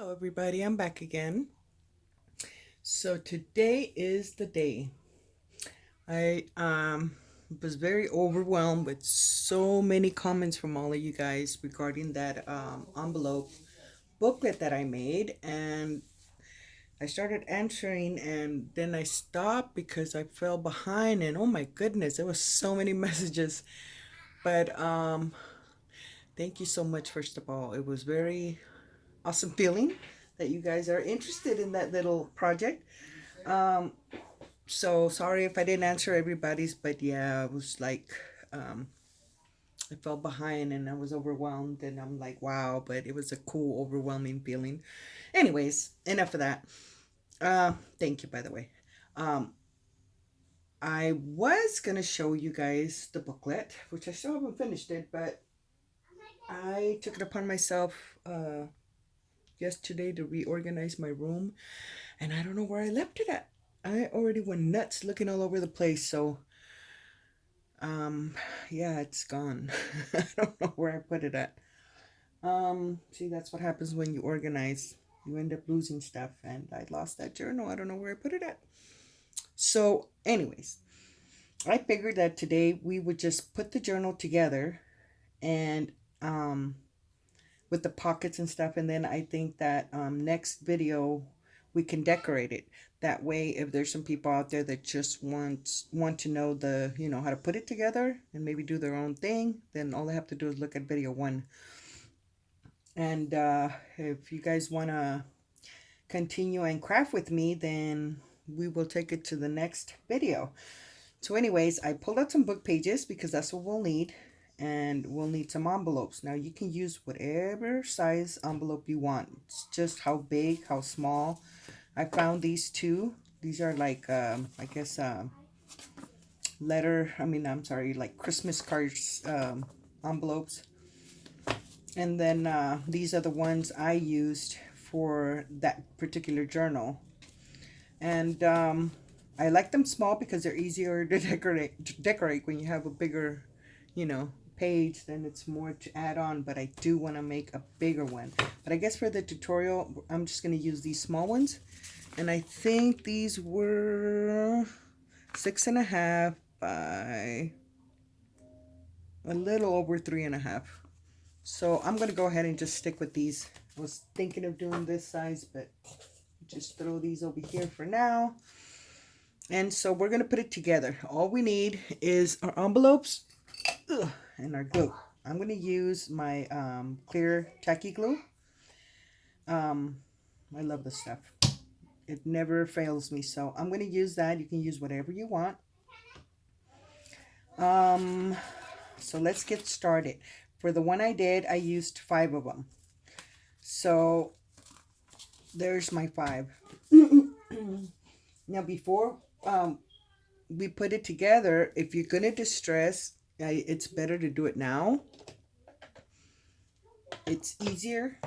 Hello everybody, I'm back again. So today is the day. I was very overwhelmed with so many comments from all of you guys regarding that envelope booklet that I made, and I started answering and then I stopped because I fell behind, and oh my goodness, there was so many messages. But thank you so much. First of all, it was very awesome feeling that you guys are interested in that little project. Um, so sorry if I didn't answer everybody's, but yeah, I was like, um, I fell behind and I was overwhelmed, and I'm like, wow, but it was a cool, overwhelming feeling. Anyways, enough of that. Thank you, by the way. Um, I was gonna show you guys the booklet, which I still haven't finished it, but I took it upon myself yesterday to reorganize my room, and I don't know where I left it at. I already went nuts looking all over the place, so um yeah, it's gone. I don't know where I put it at. See, that's what happens when you organize. You end up losing stuff, and I lost that journal. I don't know where I put it at. So, anyways, I figured that today we would just put the journal together and with the pockets and stuff, and then I think that next video we can decorate it. That way, if there's some people out there that just want to know the how to put it together and maybe do their own thing, then all they have to do is look at video 1. And if you guys want to continue and craft with me, then we will take it to the next video. So anyways, I pulled out some book pages because that's what we'll need, and we'll need some envelopes. Now you can use whatever size envelope you want. It's just how big, how small. I found these two. These are like I guess like Christmas cards envelopes. And then these are the ones I used for that particular journal. And I like them small because they're easier to decorate when you have a bigger, page. Then it's more to add on. But I do want to make a bigger one. But I guess for the tutorial, I'm just going to use these small ones. And I think these were 6.5 by a little over 3.5. So I'm going to go ahead and just stick with these. I was thinking of doing this size, but just throw these over here for now. And so we're going to put it together. All we need is our envelopes and our glue. I'm going to use my clear tacky glue. I love this stuff. It never fails me. So I'm going to use that. You can use whatever you want. So let's get started. For the one I did, I used 5 of them. So there's my 5. Now before we put it together, if you're going to distress, it's better to do it now. It's easier.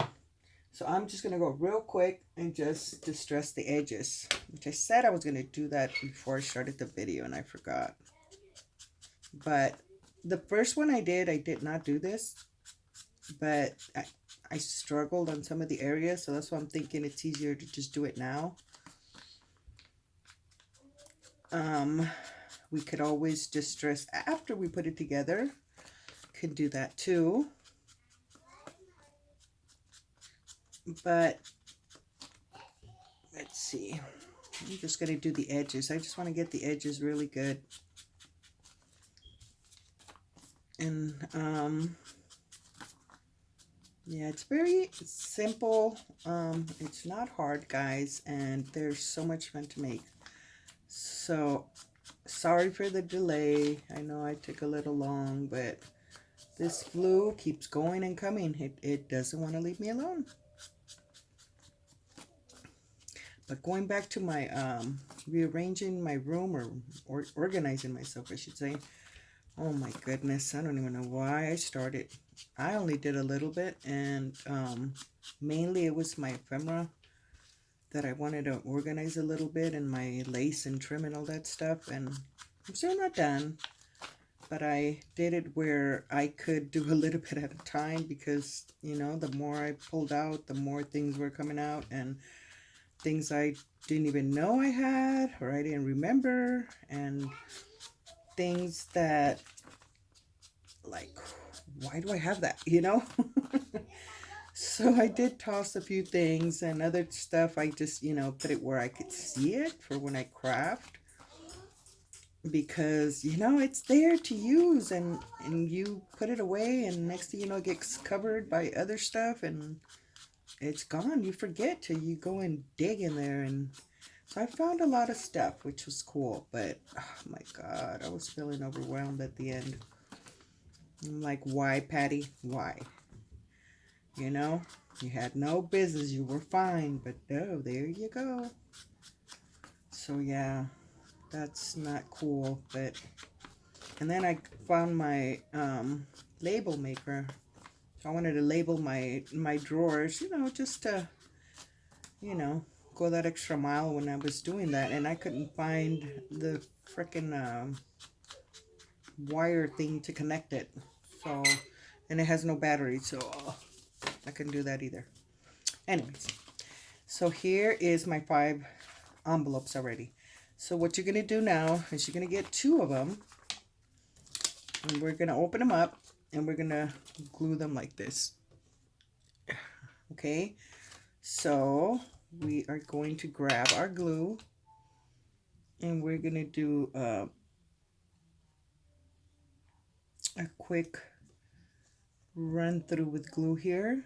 So I'm just going to go real quick and just distress the edges, which I said I was going to do that before I started the video and I forgot. But the first one I did not do this, but I struggled on some of the areas, so that's why I'm thinking it's easier to just do it now. We could always distress after we put it together. Could do that too. But let's see. I'm just going to do the edges. I just want to get the edges really good. And yeah, it's very simple. It's not hard, guys, and there's so much fun to make. So sorry for the delay. I know I took a little long, but this glue keeps going and coming. It doesn't want to leave me alone. But going back to my rearranging my room, or organizing myself, I should say. Oh my goodness, I don't even know why I started. I only did a little bit, and mainly it was my ephemera that I wanted to organize a little bit, and my lace and trim and all that stuff, and I'm still not done. but I did it where I could do a little bit at a time because, you know, the more I pulled out, the more things were coming out, and things I didn't even know I had or I didn't remember, and things that, like, why do I have that, you know? So I did toss a few things, and other stuff I just, you know, put it where I could see it for when I craft, because, you know, it's there to use, and you put it away, and next thing you know, it gets covered by other stuff, and it's gone. You forget till you go and dig in there. And so I found a lot of stuff, which was cool, but oh my god, I was feeling overwhelmed at the end. I'm like, why, Patty? Why? You know, you had no business. You were fine, but no, there you go. So yeah, that's not cool. But and then I found my label maker. So I wanted to label my drawers, you know, just to, you know, go that extra mile when I was doing that, and I couldn't find the frickin' wire thing to connect it. So, and it has no battery, so I couldn't do that either. Anyways, so here is my 5 envelopes already. So what you're gonna do now is you're gonna get 2 of them, and we're gonna open them up, and we're gonna glue them like this. Okay, so we are going to grab our glue, and we're gonna do a quick run through with glue here.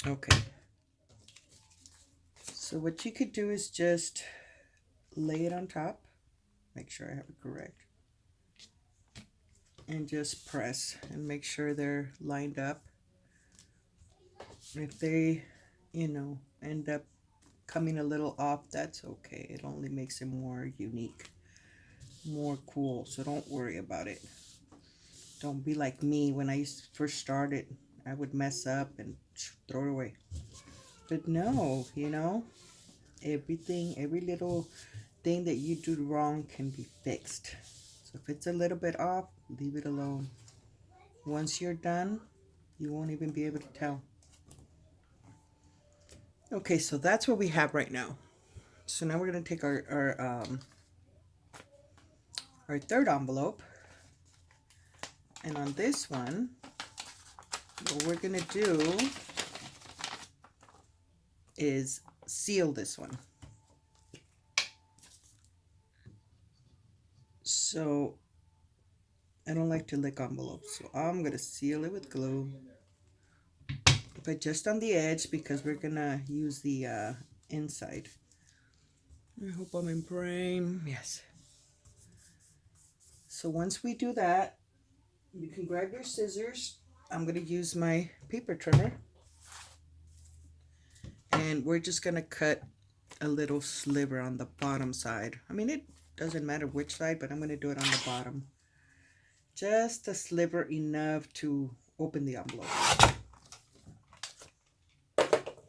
Okay, so what you could do is just lay it on top, make sure I have it correct, and just press and make sure they're lined up. If they, you know, end up coming a little off, that's okay. It only makes it more unique, more cool, so don't worry about it. Don't be like me. When I first started, I would mess up and throw it away. But no, you know, everything, every little thing that you do wrong can be fixed. So if it's a little bit off, leave it alone. Once you're done, you won't even be able to tell. Okay, so that's what we have right now. So now we're going to take our third envelope, and on this one, what we're going to do is seal this one. So I don't like to lick envelopes, so I'm going to seal it with glue, but just on the edge, because we're going to use the inside. I hope I'm in frame. Yes. So once we do that, you can grab your scissors. I'm going to use my paper trimmer, and we're just going to cut a little sliver on the bottom side. I mean, it doesn't matter which side, but I'm going to do it on the bottom. Just a sliver enough to open the envelope.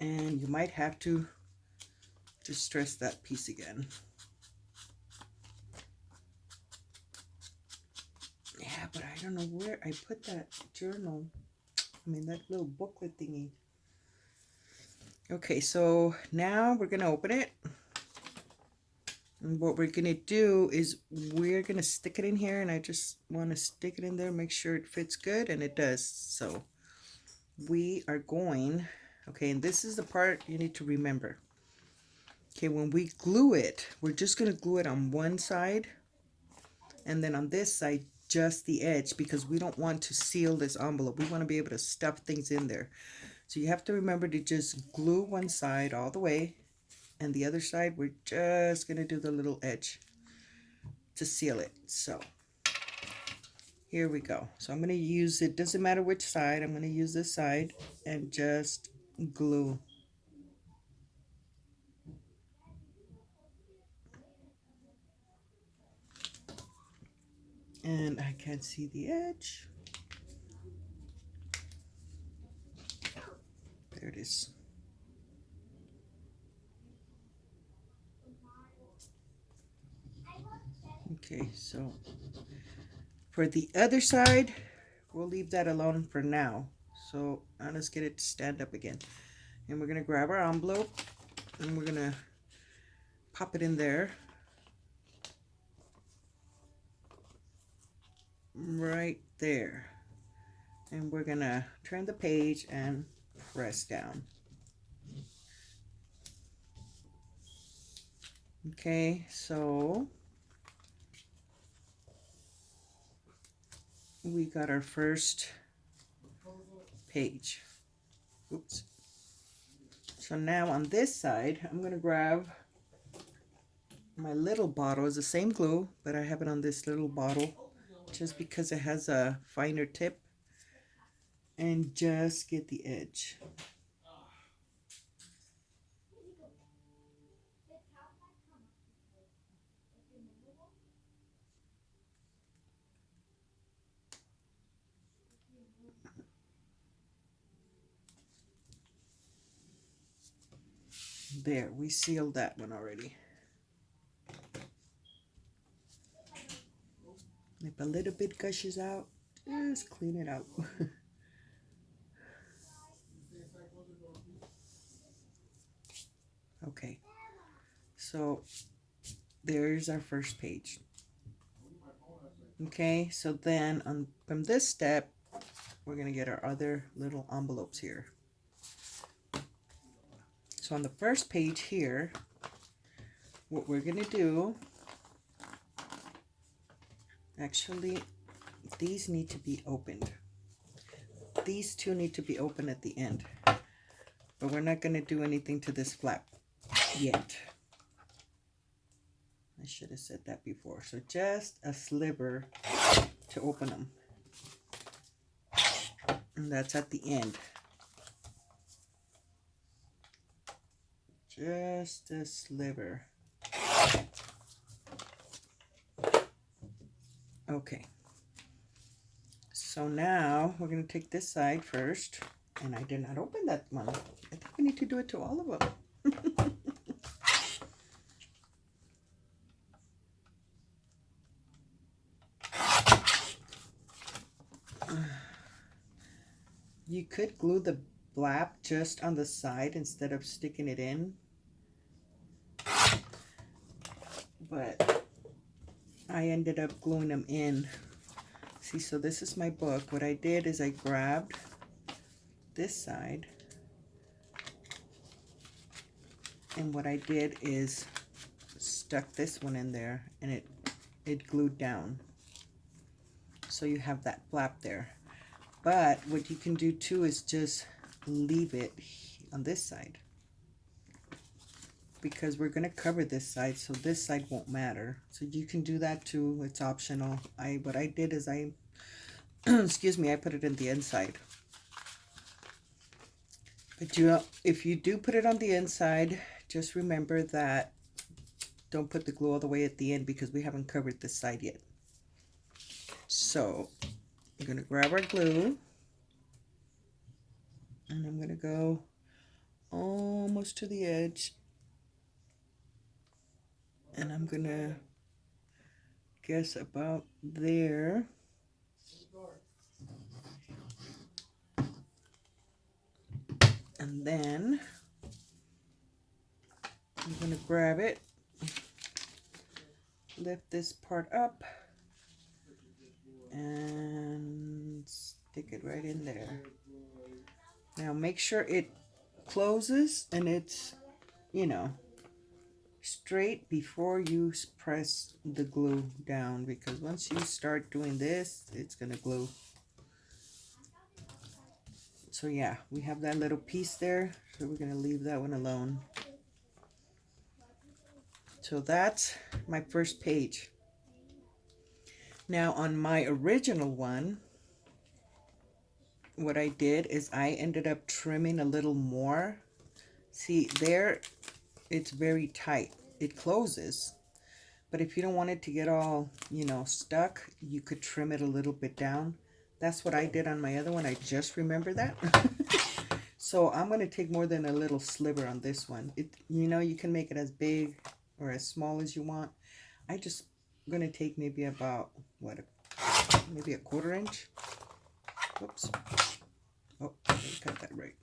And you might have to distress that piece again. Yeah, but I don't know where I put that journal. I mean, that little booklet thingy. Okay, so now we're going to open it. And what we're going to do is we're going to stick it in here, and I just want to stick it in there, make sure it fits good, and it does. So we are going, okay, and this is the part you need to remember. Okay, when we glue it, we're just going to glue it on one side, and then on this side, just the edge, because we don't want to seal this envelope. We want to be able to stuff things in there. So you have to remember to just glue one side all the way, and the other side, we're just going to do the little edge to seal it. So here we go. So I'm going to use, it doesn't matter which side, I'm going to use this side and just glue. And I can't see the edge. it is. Okay, so for the other side, we'll leave that alone for now. So let's get it to stand up again. And we're going to grab our envelope and we're going to pop it in there. Right there. And we're going to turn the page and press down. Okay, so we got our first page. Oops. So now on this side, I'm going to grab my little bottle. It's the same glue, but I have it on this little bottle just because it has a finer tip, and just get the edge. There, we sealed that one already. If a little bit gushes out, just clean it out. Okay, so there's our first page. Okay, so then from this step, we're going to get our other little envelopes here. So on the first page here, what we're going to do, actually, these need to be opened. These two need to be open at the end. But we're not going to do anything to this flap yet. I should have said that before. So just a sliver to open them. And that's at the end. Just a sliver. Okay. So now we're going to take this side first. And I did not open that one. I think we need to do it to all of them. You could glue the flap just on the side instead of sticking it in. But I ended up gluing them in. See, so this is my book. What I did is I grabbed this side, and what I did is stuck this one in there, and it glued down. So you have that flap there. But what you can do too is just leave it on this side, because we're going to cover this side, so this side won't matter. So you can do that too. It's optional. What I did is I excuse me, I put it in the inside. But if you do put it on the inside, just remember that don't put the glue all the way at the end, because we haven't covered this side yet. So I'm going to grab our glue, and I'm going to go almost to the edge, and I'm going to guess about there. And then I'm going to grab it, lift this part up, and stick it right in there. Now make sure it closes and it's, straight before you press the glue down, because once you start doing this, it's going to glue. So yeah, we have that little piece there, so we're going to leave that one alone. So that's my first page. Now on my original one, what I did is I ended up trimming a little more. See there, it's very tight. It closes, but if you don't want it to get all, stuck, you could trim it a little bit down. That's what I did on my other one. I just remembered that. So I'm going to take more than a little sliver on this one. You know, you can make it as big or as small as you want. I just going to take maybe about, what, maybe a 1/4 inch. Whoops. Oh, I didn't cut that right.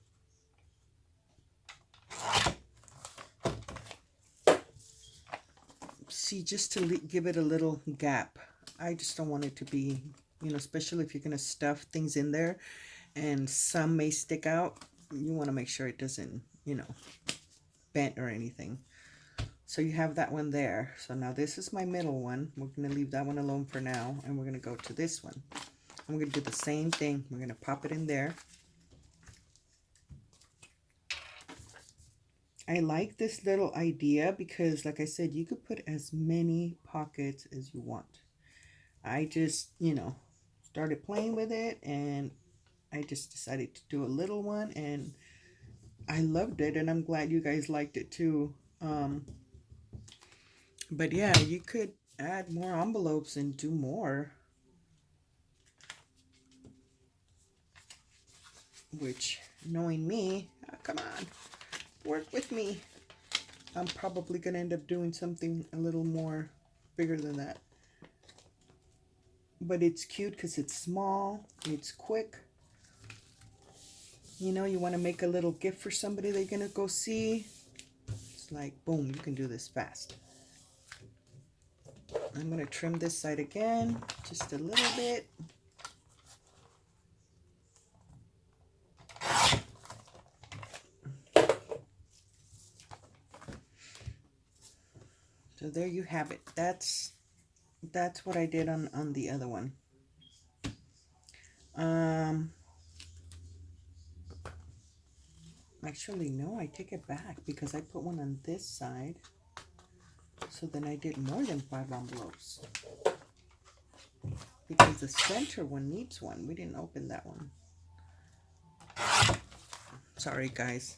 See, just to give it a little gap. I just don't want it to be, you know, especially if you're going to stuff things in there and some may stick out. You want to make sure it doesn't, you know, bent or anything. So you have that one there. So now this is my middle one. We're going to leave that one alone for now, and we're going to go to this one. I'm going to do the same thing. We're going to pop it in there. I like this little idea because, like I said, you could put as many pockets as you want. I just, you know, started playing with it, and I just decided to do a little one, and I loved it, and I'm glad you guys liked it too. But yeah, you could add more envelopes and do more, which, knowing me, come on, work with me. I'm probably going to end up doing something a little more bigger than that. But it's cute because it's small, it's quick. You know, you want to make a little gift for somebody they're going to go see. It's like, boom, you can do this fast. I'm going to trim this side again, just a little bit. So there you have it. That's what I did on the other one. Actually, no, I take it back because I put one on this side. So then I did more than 5 envelopes. Because the center one needs one. We didn't open that one. Sorry, guys.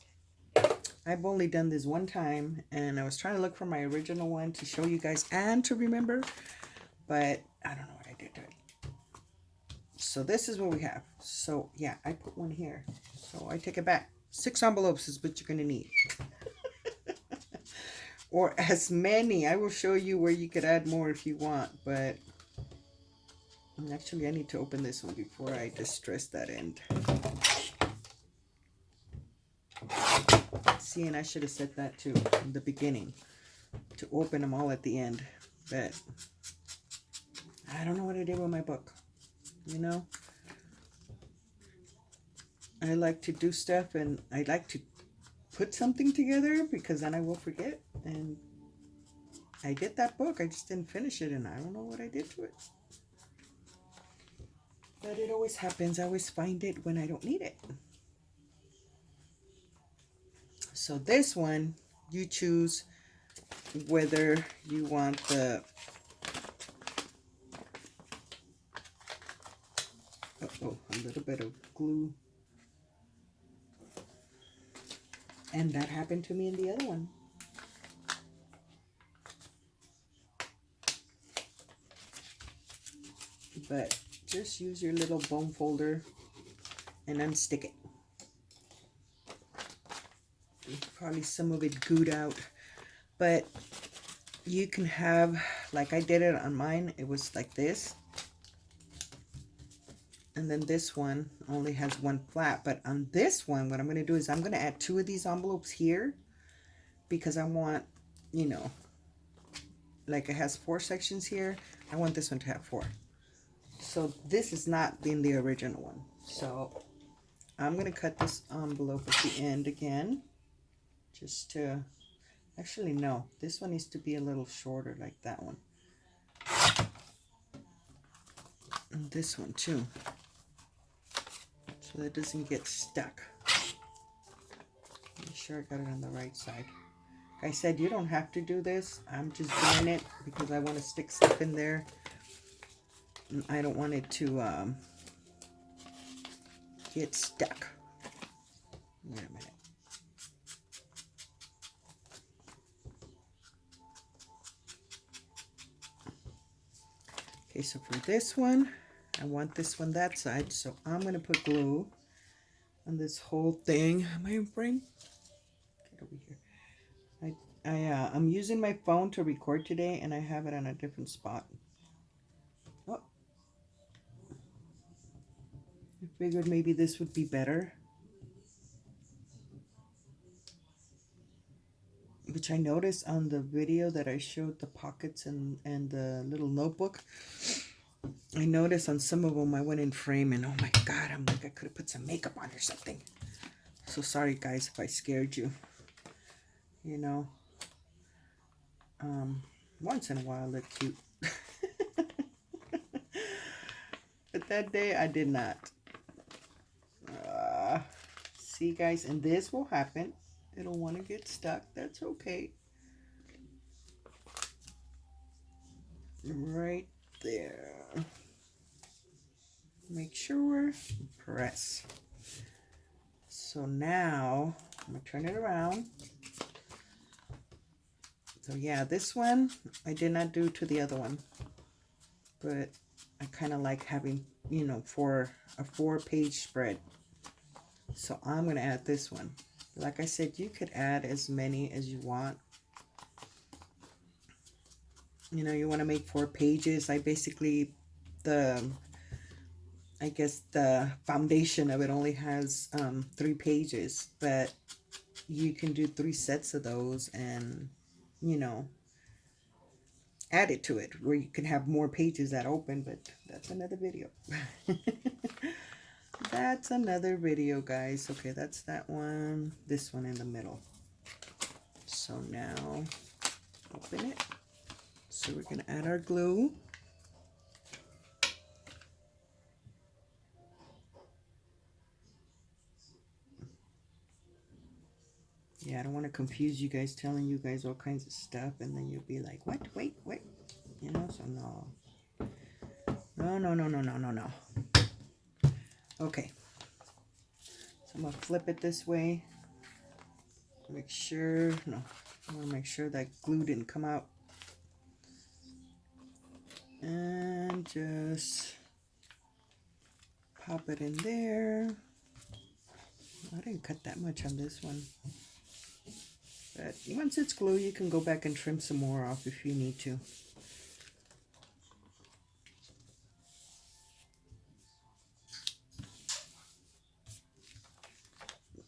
I've only done this one time, and I was trying to look for my original one to show you guys and to remember, but I don't know what I did to it. So this is what we have. So yeah, I put one here. So I take it back. 6 envelopes is what you're going to need. Or as many. I will show you where you could add more if you want, but actually I need to open this one before I distress that end. See, and I should have said that too in the beginning, to open them all at the end, but I don't know what I did with my book. You know, I like to do stuff, and I like to put something together because then I will forget. And I did that book, I just didn't finish it, and I don't know what I did to it. But it always happens. I always find it when I don't need it. So this one, you choose whether you want the a little bit of glue. And that happened to me in the other one. But just use your little bone folder and unstick it. Probably some of it gooed out, but you can have, like I did it on mine, it was like this. And then this one only has one flap. But on this one, what I'm going to do is I'm going to add 2 of these envelopes here because I want, you know, like it has 4 sections here. I want this one to have 4. So this is not in the original one. So I'm going to cut this envelope at the end again. Just to, actually no, this one needs to be a little shorter like that one. And this one too. So that doesn't get stuck. Make sure I got it on the right side. Like I said, you don't have to do this. I'm just doing it because I want to stick stuff in there. And I don't want it to get stuck. Wait a minute. Okay, so for this one, I want this one that side, so I'm going to put glue on this whole thing. Am I in frame? Get over here. I'm using my phone to record today, and I have it on a different spot. Oh, I figured maybe this would be better. Which I noticed on the video that I showed the pockets and the little notebook. I noticed on some of them I went in frame, and oh my god, I'm like, I could have put some makeup on or something. So sorry guys if I scared you. You know, once in a while I look cute. But that day I did not. See guys, and this will happen. It'll want to get stuck. That's okay. Right there. Make sure. Press. So now I'm going to turn it around. So yeah, this one I did not do to the other one. But I kind of like having, you know, for a 4-page spread. So I'm going to add this one. Like I said, you could add as many as you want. You know, you want to make 4 pages. I guess the foundation of it only has 3 pages, but you can do 3 sets of those and, you know, add it to it where you can have more pages that open, but that's another video. That's another video, guys. Okay, that's that one. This one in the middle. So now, open it. So we're going to add our glue. Yeah, I don't want to confuse you guys, telling you guys all kinds of stuff, and then you'll be like, what? Wait. You know, so no. No. Okay. So I'm going to flip it this way. Make sure, no, I want to make sure that glue didn't come out. And just pop it in there. I didn't cut that much on this one. But once it's glue, you can go back and trim some more off if you need to.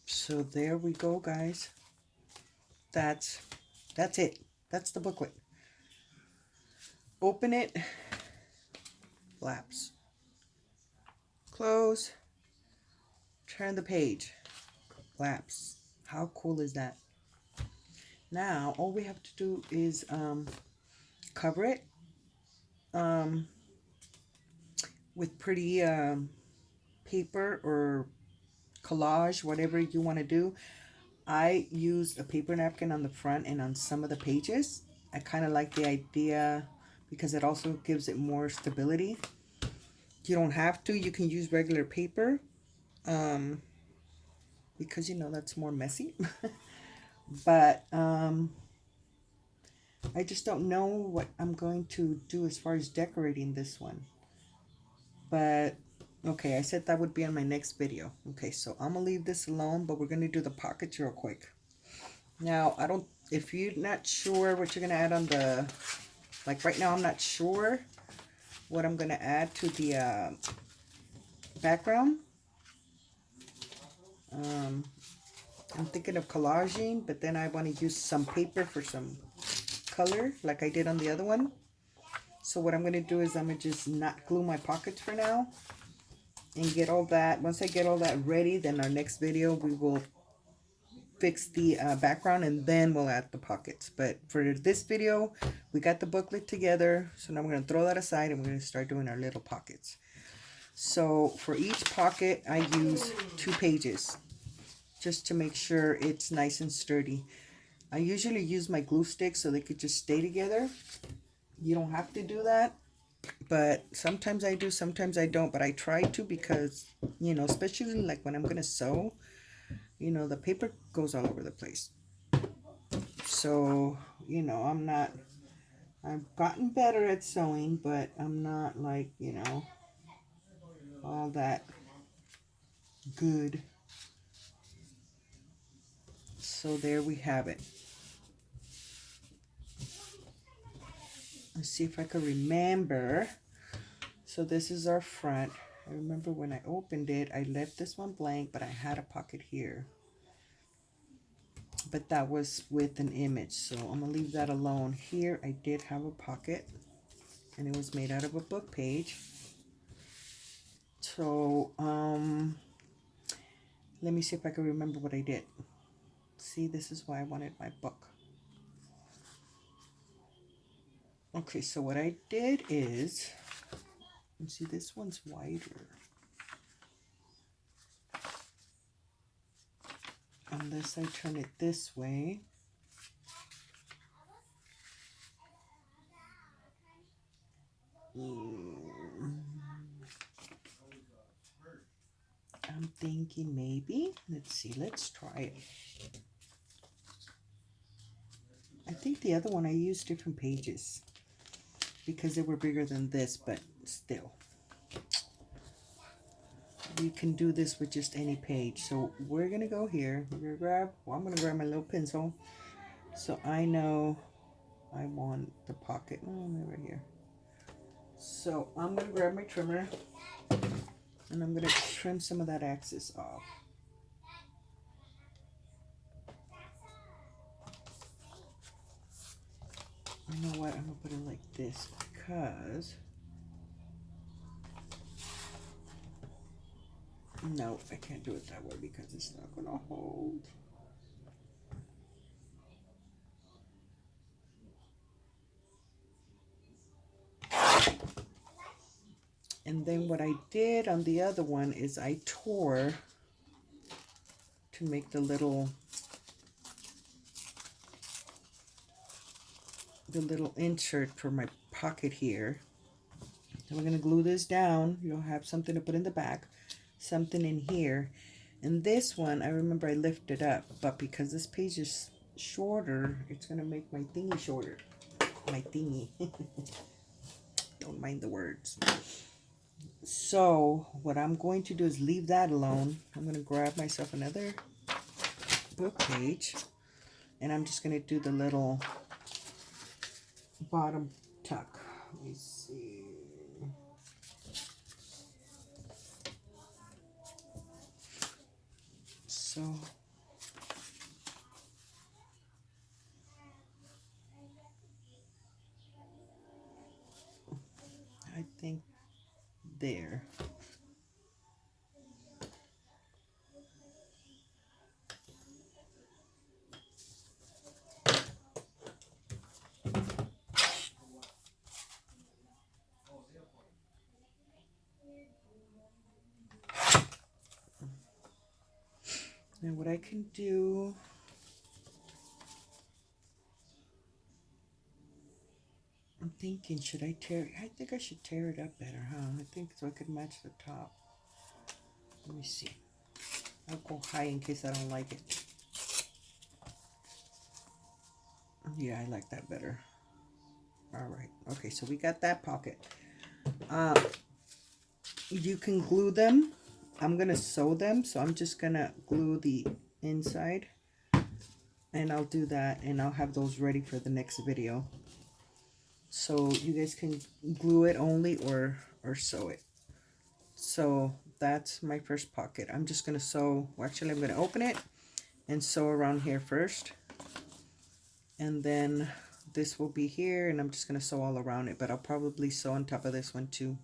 So there we go, guys. That's it. That's the booklet. Open it. Flaps. Close. Turn the page. Flaps. How cool is that? Now, all we have to do is cover it with pretty paper or collage, whatever you want to do. I used a paper napkin on the front and on some of the pages. I kind of like the idea because it also gives it more stability. You don't have to. You can use regular paper because, you know, that's more messy. But I just don't know what I'm going to do as far as decorating this one. But okay, I said that would be on my next video. Okay, so I'm gonna leave this alone, but we're gonna do the pockets real quick. Now, if you're not sure what you're gonna add on the, like right now I'm not sure what I'm gonna add to the background. I'm thinking of collaging, but then I want to use some paper for some color like I did on the other one. So what I'm going to do is I'm going to just not glue my pockets for now and get all that. Once I get all that ready, then our next video we will fix the background and then we'll add the pockets. But for this video, we got the booklet together. So now we're going to throw that aside and we're going to start doing our little pockets. So for each pocket, I use 2 pages just to make sure it's nice and sturdy. I usually use my glue sticks so they could just stay together. You don't have to do that, but sometimes I do, sometimes I don't, but I try to because, you know, especially like when I'm going to sew, you know, the paper goes all over the place. So, you know, I've gotten better at sewing, but I'm not like, you know, all that good. So there we have it. Let's see if I can remember. So this is our front. I remember when I opened it, I left this one blank, but I had a pocket here. But that was with an image, so I'm gonna leave that alone. Here I did have a pocket, and it was made out of a book page. So let me see if I can remember what I did. See, this is why I wanted my book. Okay, so what I did is, you see this one's wider. Unless I turn it this way. I'm thinking maybe, let's see, let's try it. I think the other one I used different pages because they were bigger than this, but still. You can do this with just any page. So we're gonna go here. We're gonna grab, well, I'm gonna grab my little pencil. So I know I want the pocket. Oh, right here. So I'm gonna grab my trimmer and I'm gonna trim some of that excess off. You know what? I'm gonna put it like this because no, I can't do it that way because it's not gonna hold. And then what I did on the other one is I tore to make the little insert for my pocket here. So we're gonna glue this down. You'll have something to put in the back, something in here. And this one, I remember I lifted up, but because this page is shorter, it's gonna make my thingy shorter. My thingy. Don't mind the words. So what I'm going to do is leave that alone. I'm gonna grab myself another book page, and I'm just gonna do the little bottom tuck. Let me see. So I think there. Now what I can do, I'm thinking, should I tear it? I think I should tear it up better, huh? I think so I could match the top. Let me see. I'll go high in case I don't like it. Yeah, I like that better. All right. Okay, so we got that pocket. You can glue them. I'm going to sew them, so I'm just going to glue the inside. And I'll do that, and I'll have those ready for the next video. So you guys can glue it only or sew it. So that's my first pocket. I'm just going to sew, well, actually I'm going to open it and sew around here first. And then this will be here, and I'm just going to sew all around it, but I'll probably sew on top of this one too.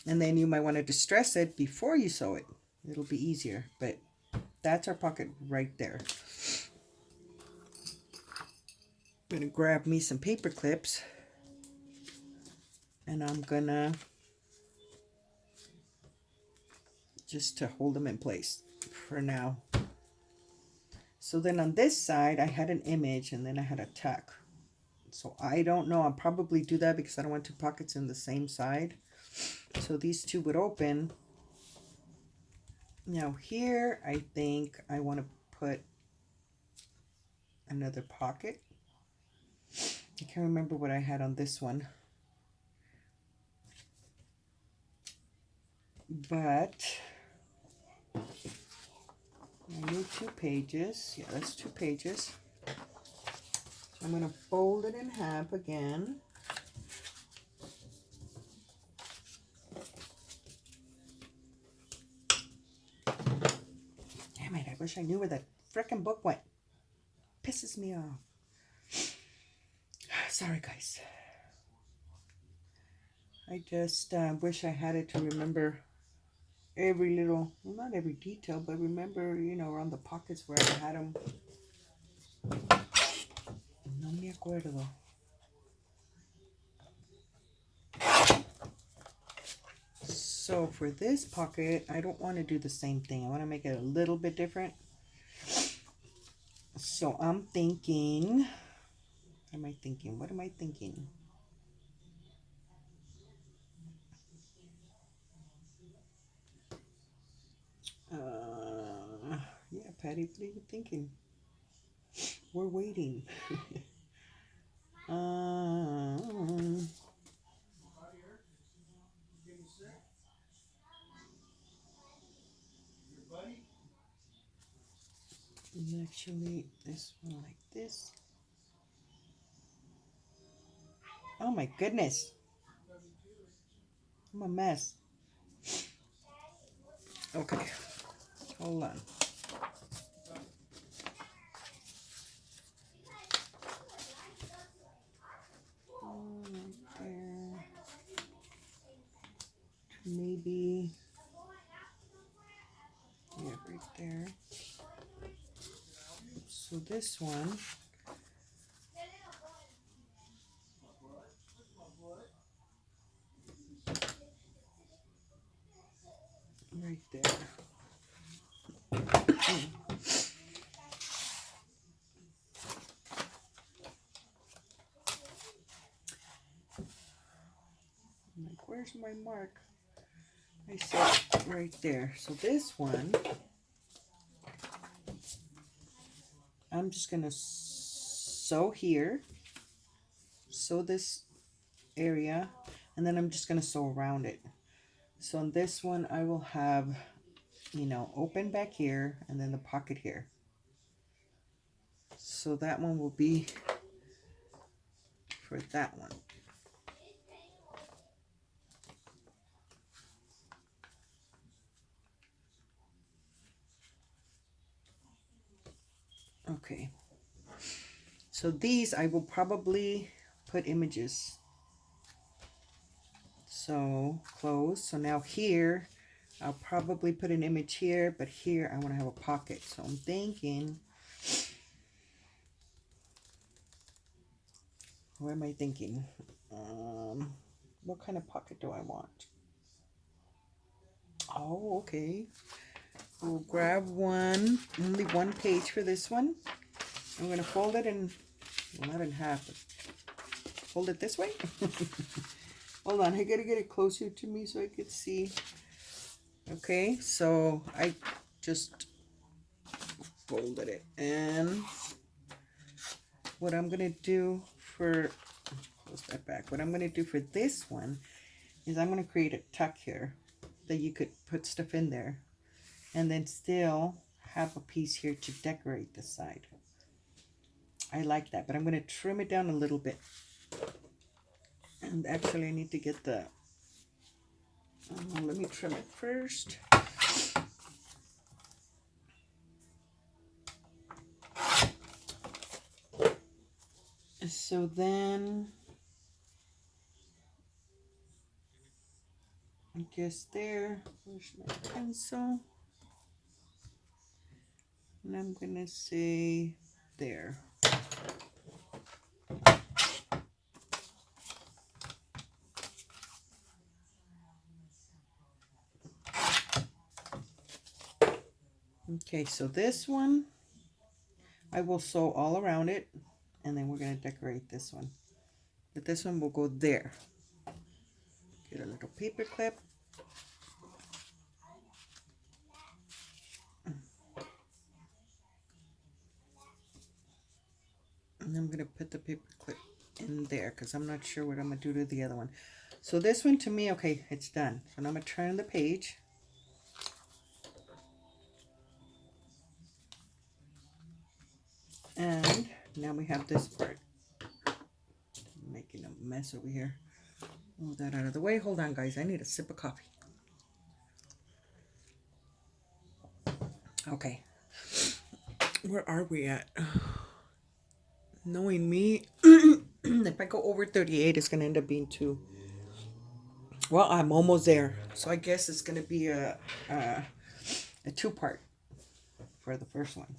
And then you might want to distress it before you sew it. It'll be easier, but that's our pocket right there. I'm going to grab me some paper clips, and I'm going to just to hold them in place for now. So then on this side, I had an image, and then I had a tuck. So I don't know. I'll probably do that because I don't want two pockets in the same side. So these two would open. Now here, I think I want to put another pocket. I can't remember what I had on this one. But I New 2 pages. Yeah, that's 2 pages. So I'm going to fold it in half again. Damn it, I wish I knew where the frickin' book went. Pisses me off. Sorry, guys. I just wish I had it to remember every little, well, not every detail, but remember, you know, around the pockets where I had them. No me acuerdo. So for this pocket, I don't want to do the same thing. I want to make it a little bit different. So I'm thinking, what am I thinking? What am I thinking? Yeah, Patty, what are you thinking? We're waiting. Actually, this one like this. Oh my goodness. I'm a mess. Okay, hold on. Right there. Maybe, yeah, right there. So this one, right there. I'm like, where's my mark? I said right there. So this one, I'm just gonna sew here, sew this area, and then I'm just gonna sew around it. So on this one, I will have, you know, open back here and then the pocket here. So that one will be for that one. Okay. So these I will probably put images. So close. So now here, I'll probably put an image here, but here I want to have a pocket. So I'm thinking, what am I thinking? What kind of pocket do I want? Oh, okay. We'll grab one, only 1 page for this one. I'm going to fold it in, well, not in half, but fold it this way. Hold on, I got to get it closer to me so I could see. Okay, so I just folded it. And what I'm going to do for, close that back. What I'm going to do for this one is I'm going to create a tuck here that you could put stuff in there. And then still have a piece here to decorate the side. I like that, but I'm going to trim it down a little bit. And actually I need to get the, let me trim it first. So then, I guess there, where's my pencil? And I'm going to say there. Okay, so this one, I will sew all around it, and then we're going to decorate this one. But this one will go there. Get a little paper clip. And I'm going to put the paper clip in there because I'm not sure what I'm going to do to the other one. So this one to me, okay, it's done. So now I'm going to turn the page. now we have this part. I'm making a mess over here. Move that out of the way. Hold on, guys. I need a sip of coffee. Okay. Where are we at? Knowing me, if I go over 38, it's going to end up being 2. Well, I'm almost there. So I guess it's going to be a 2-part for the first one.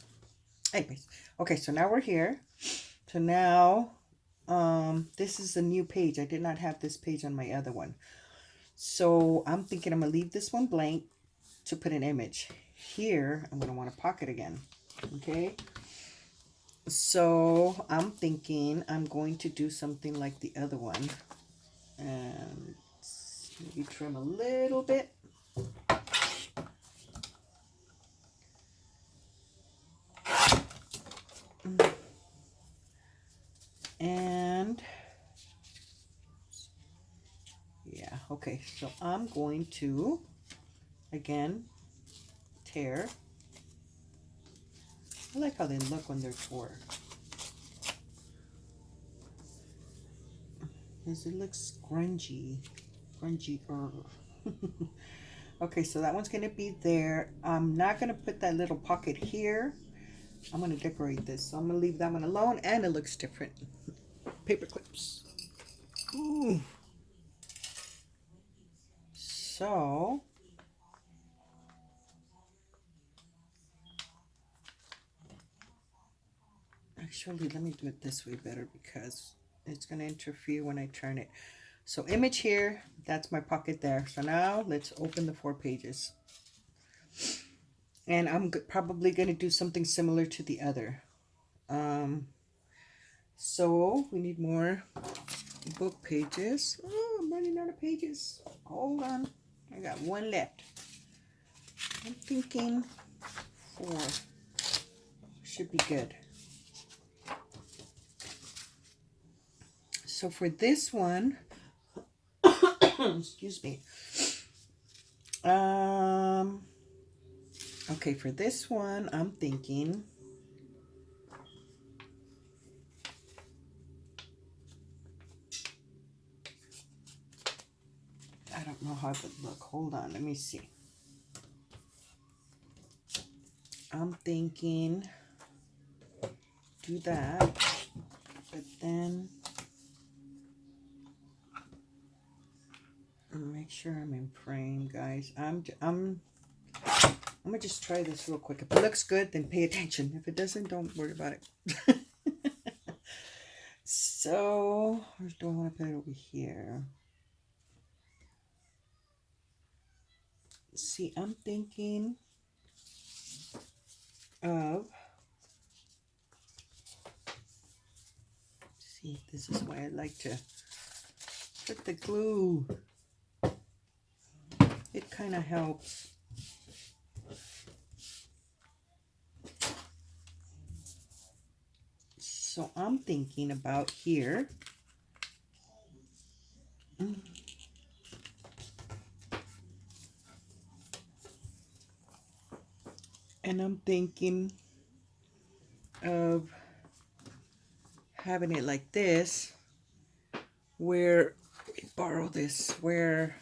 Anyways, okay, so now we're here. So now, this is a new page. I did not have this page on my other one. So I'm thinking I'm going to leave this one blank to put an image. Here, I'm going to want a pocket again. Okay. So I'm thinking I'm going to do something like the other one. And maybe trim a little bit. And yeah, okay, so I'm going to again tear. I like how they look when they're tore. Because it looks grungy. Okay, so that one's going to be there. I'm not going to put that little pocket here. I'm going to decorate this. So I'm going to leave that one alone, and it looks different. Paper clips. Ooh. So actually, let me do it this way better because it's going to interfere when I turn it. So image here, that's my pocket there. So now let's open the 4 pages. And I'm probably going to do something similar to the other. So we need more book pages. Oh, I'm running out of pages. Hold on. I got 1 left. I'm thinking 4 should be good. So for this one, excuse me. Okay, for this one, I'm thinking I don't know how it would look. Hold on, let me see. I'm thinking do that, but then make sure I'm in frame, guys. I'm gonna just try this real quick. If it looks good, then pay attention. If it doesn't, don't worry about it. So, where do I want to put it? Over here. See, I'm thinking of, see, this is why I like to put the glue. It kind of helps. So I'm thinking about here. And I'm thinking of having it like this, where, borrow this, where